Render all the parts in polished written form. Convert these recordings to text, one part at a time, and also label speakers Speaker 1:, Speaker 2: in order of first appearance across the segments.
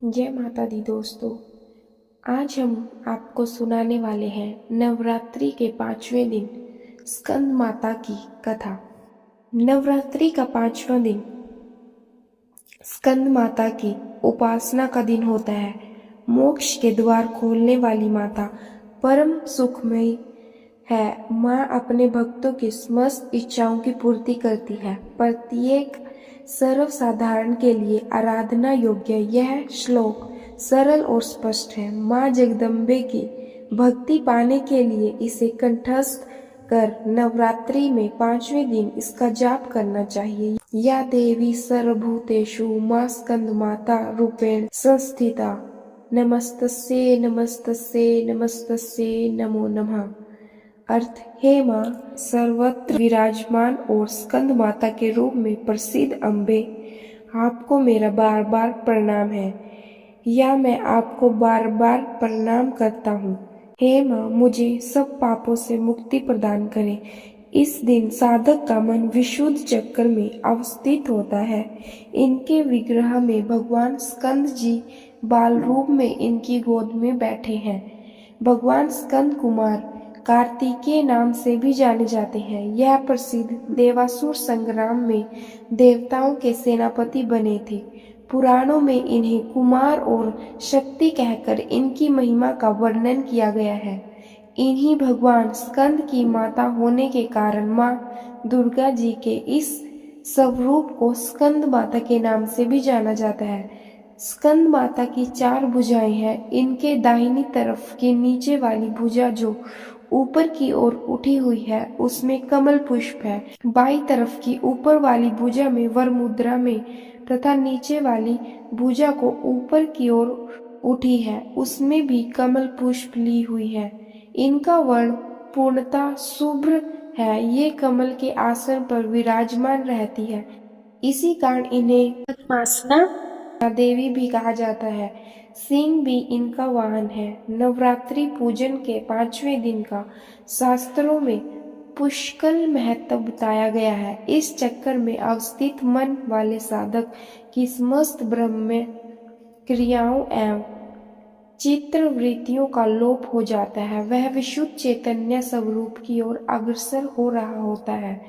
Speaker 1: जय माता दी दोस्तों। आज हम आपको सुनाने वाले हैं नवरात्रि के 5वें दिन स्कंद माता की कथा। नवरात्रि का 5वां दिन स्कंद माता की उपासना का दिन होता है। मोक्ष के द्वार खोलने वाली माता परम सुखमयी है। माँ अपने भक्तों की समस्त इच्छाओं की पूर्ति करती है। प्रत्येक सर्वसाधारण के लिए आराधना योग्य यह श्लोक सरल और स्पष्ट है। माँ जगदम्बे की भक्ति पाने के लिए इसे कंठस्थ कर नवरात्रि में 5वें दिन इसका जाप करना चाहिए। या देवी सर्वभूतेषु माँ स्कंद माता रूपेण संस्थिता नमस्तस्ये नमस्तस्ये नमस्तस्ये नमो नमः। अर्थ, हे माँ सर्वत्र विराजमान और स्कंद माता के रूप में प्रसिद्ध अम्बे, आपको मेरा बार बार प्रणाम है, या मैं आपको बार बार प्रणाम करता हूँ। हे माँ, मुझे सब पापों से मुक्ति प्रदान करें। इस दिन साधक का मन विशुद्ध चक्र में अवस्थित होता है। इनके विग्रह में भगवान स्कंद जी बाल रूप में इनकी गोद में बैठे हैं। भगवान स्कंद कुमार कार्तिकेय नाम से भी जाने जाते हैं। यह प्रसिद्ध देवासुर संग्राम में देवताओं के सेनापति बने थे। पुराणों में इन्हें कुमार और शक्ति कहकर इनकी महिमा का वर्णन किया गया है। इन्हीं भगवान स्कंद की माता होने के कारण माँ दुर्गा जी के इस स्वरूप को स्कंद माता के नाम से भी जाना जाता है। स्कंद माता की 4 भुजाएं हैं। इनके दाहिनी तरफ की नीचे वाली भुजा जो ऊपर की ओर उठी हुई है उसमें कमल पुष्प है। बाई तरफ की ऊपर वाली भुजा में वर मुद्रा में तथा नीचे वाली भुजा को ऊपर की ओर उठी है उसमें भी कमल पुष्प ली हुई है। इनका वर्ण पूर्णतः शुभ्र है। ये कमल के आसन पर विराजमान रहती है। इसी कारण इन्हें पद्मासना देवी भी कहा जाता है। सिंह भी इनका वाहन है। नवरात्रि पूजन के 5वें दिन का शास्त्रों में पुष्कल महत्व बताया गया है। इस चक्कर में अवस्थित मन वाले साधक की समस्त ब्रह्म क्रियाओं एवं चित्र वृत्तियों का लोप हो जाता है। वह विशुद्ध चैतन्य स्वरूप की ओर अग्रसर हो रहा होता है।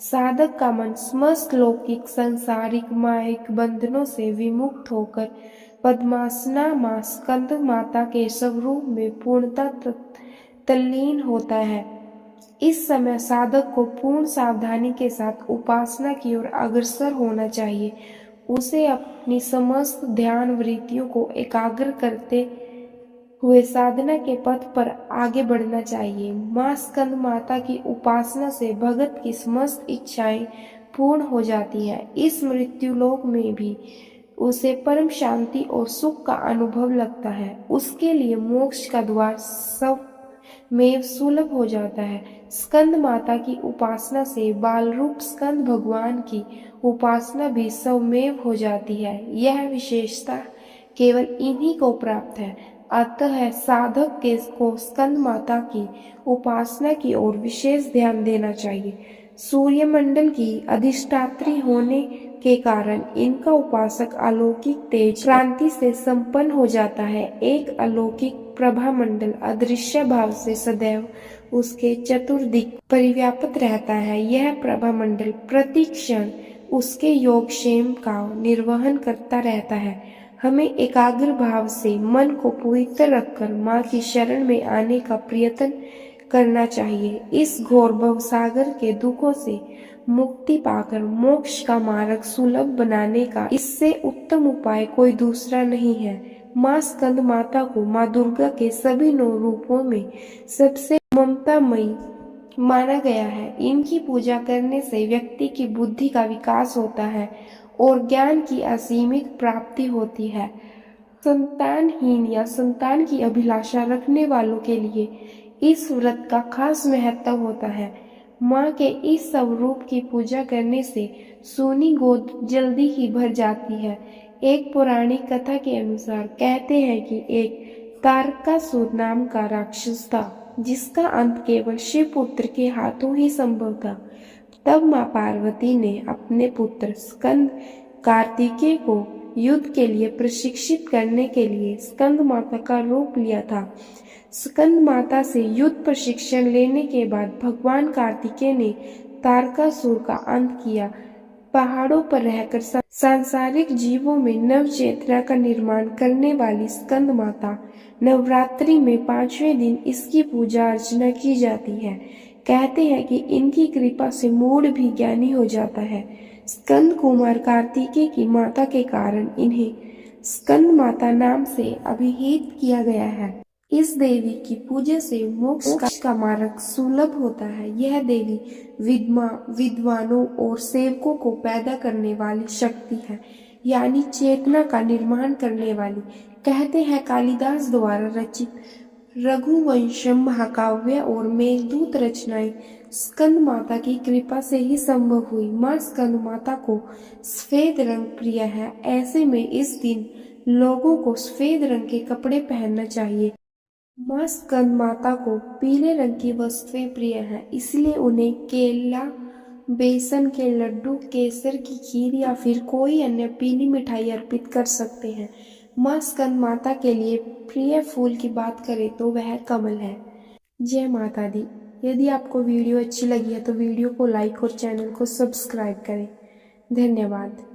Speaker 1: साधक का मन समस्त लौकिक सांसारिक मायिक बंधनों से विमुक्त होकर पद्मासना माँ स्कंद माता के स्वरूप में पूर्णतः तल्लीन होता है। इस समय साधक को पूर्ण सावधानी के साथ उपासना की ओर अग्रसर होना चाहिए। उसे अपनी समस्त ध्यान वृत्तियों को एकाग्र करते हुए साधना के पथ पर आगे बढ़ना चाहिए। माँ स्कंद माता की उपासना से भगत की समस्त इच्छाएं पूर्ण हो जाती हैं। इस मृत्युलोक में भी उसे परम शांति और सुख का अनुभव लगता है। उसके लिए मोक्ष का द्वार स्वमेव सुलभ हो जाता है। स्कंद माता की उपासना से बाल रूप स्कंद भगवान की उपासना भी स्वमेव हो जाती है। यह विशेषता केवल इन्हीं को प्राप्त है। अतः साधक के को स्कंद माता की उपासना की ओर विशेष ध्यान देना चाहिए। सूर्यमंडल की अधिष्ठात्री होने के कारण इनका उपासक अलौकिक तेज क्रांति से संपन्न हो जाता है। एक अलौकिक प्रभा मंडल अदृश्य भाव से सदैव उसके चतुर्दिक परिव्याप्त रहता है। यह प्रभा मंडल प्रति क्षण उसके योगक्षेम का निर्वहन करता रहता है। हमें एकाग्र भाव से मन को पवित्र रखकर माँ की शरण में आने का प्रयत्न करना चाहिए। इस घोर भवसागर के दुखों से मुक्ति पाकर मोक्ष का मार्ग सुलभ बनाने का इससे उत्तम उपाय कोई दूसरा नहीं है। माँ स्कंद माता को माँ दुर्गा के सभी 9 रूपों में सबसे ममतामयी माना गया है। इनकी पूजा करने से व्यक्ति की बुद्धि का विकास होता है और ज्ञान की असीमित प्राप्ति होती है। संतानहीन या संतान की अभिलाषा रखने वालों के लिए इस व्रत का खास महत्व होता है। माँ के इस स्वरूप की पूजा करने से सोनी गोद जल्दी ही भर जाती है। एक पौराणिक कथा के अनुसार कहते हैं कि एक तारकासुर नाम का राक्षस था जिसका अंत केवल शिव पुत्र के हाथों ही संभव था। तब माँ पार्वती ने अपने पुत्र स्कंद कार्तिकेय को युद्ध के लिए प्रशिक्षित करने के लिए स्कंद माता का रूप लिया था। स्कंद माता से युद्ध प्रशिक्षण लेने के बाद भगवान कार्तिकेय ने तारकासुर का अंत किया। पहाड़ों पर रहकर सांसारिक जीवों में नव चेतना का निर्माण करने वाली स्कंद माता नवरात्रि में 5वें दिन इसकी पूजा अर्चना की जाती है। कहते हैं कि इनकी कृपा से मूढ़ भी ज्ञानी हो जाता है। स्कंद कुमार कार्तिकेय की माता के कारण इन्हें स्कंद माता नाम से अभिहित किया गया है। इस देवी की पूजा से मोक्ष का मार्ग सुलभ होता है। यह देवी विद्वानों और सेवकों को पैदा करने वाली शक्ति है, यानी चेतना का निर्माण करने वाली। कहते हैं कालिदास द्वारा रचित रघुवंशम महाकाव्य और मेघदूत रचनाएं स्कंद माता की कृपा से ही संभव हुई। माँ स्कंद माता को सफेद रंग प्रिय है। ऐसे में इस दिन लोगों को सफेद रंग के कपड़े पहनना चाहिए। माँ स्कंद माता को पीले रंग की वस्तुएं प्रिय हैं, इसलिए उन्हें केला, बेसन के लड्डू, केसर की खीर या फिर कोई अन्य पीली मिठाई अर्पित कर सकते हैं। माँ स्कंद माता के लिए प्रिय फूल की बात करें तो वह कमल है। जय माता दी। यदि आपको वीडियो अच्छी लगी है तो वीडियो को लाइक और चैनल को सब्सक्राइब करें। धन्यवाद।